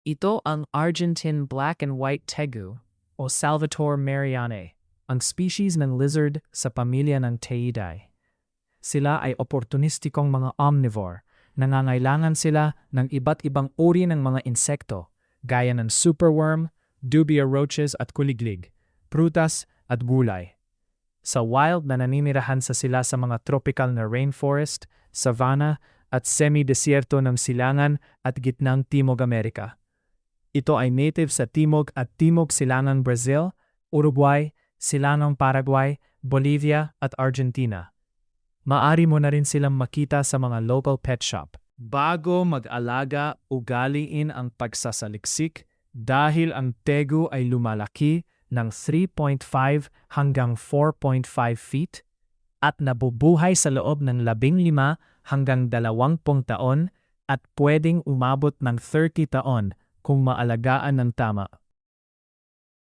Ito ang Argentine black and white tegu o Salvatore marianae, ang species ng lizard sa pamilya ng Teidae. Sila ay opportunistikong mga omnivore. Nangangailangan sila ng iba't ibang uri ng mga insekto, gaya ng superworm, dubia roaches at kuliglig, prutas at gulay. Sa wild na naninirahan sila sa mga tropical na rainforest, savanna at semi-desierto ng silangan at gitnang Timog Amerika. Ito ay native sa Timog at Timog Silangang Brazil, Uruguay, Silangang Paraguay, Bolivia at Argentina. Maari mo na rin silang makita sa mga local pet shop. Bago mag-alaga, ugaliin ang pagsasaliksik dahil ang tegu ay lumalaki ng 3.5 hanggang 4.5 feet at nabubuhay sa loob ng 15 hanggang 20 taon at pwedeng umabot ng 30 taon kung maalagaan ng tama.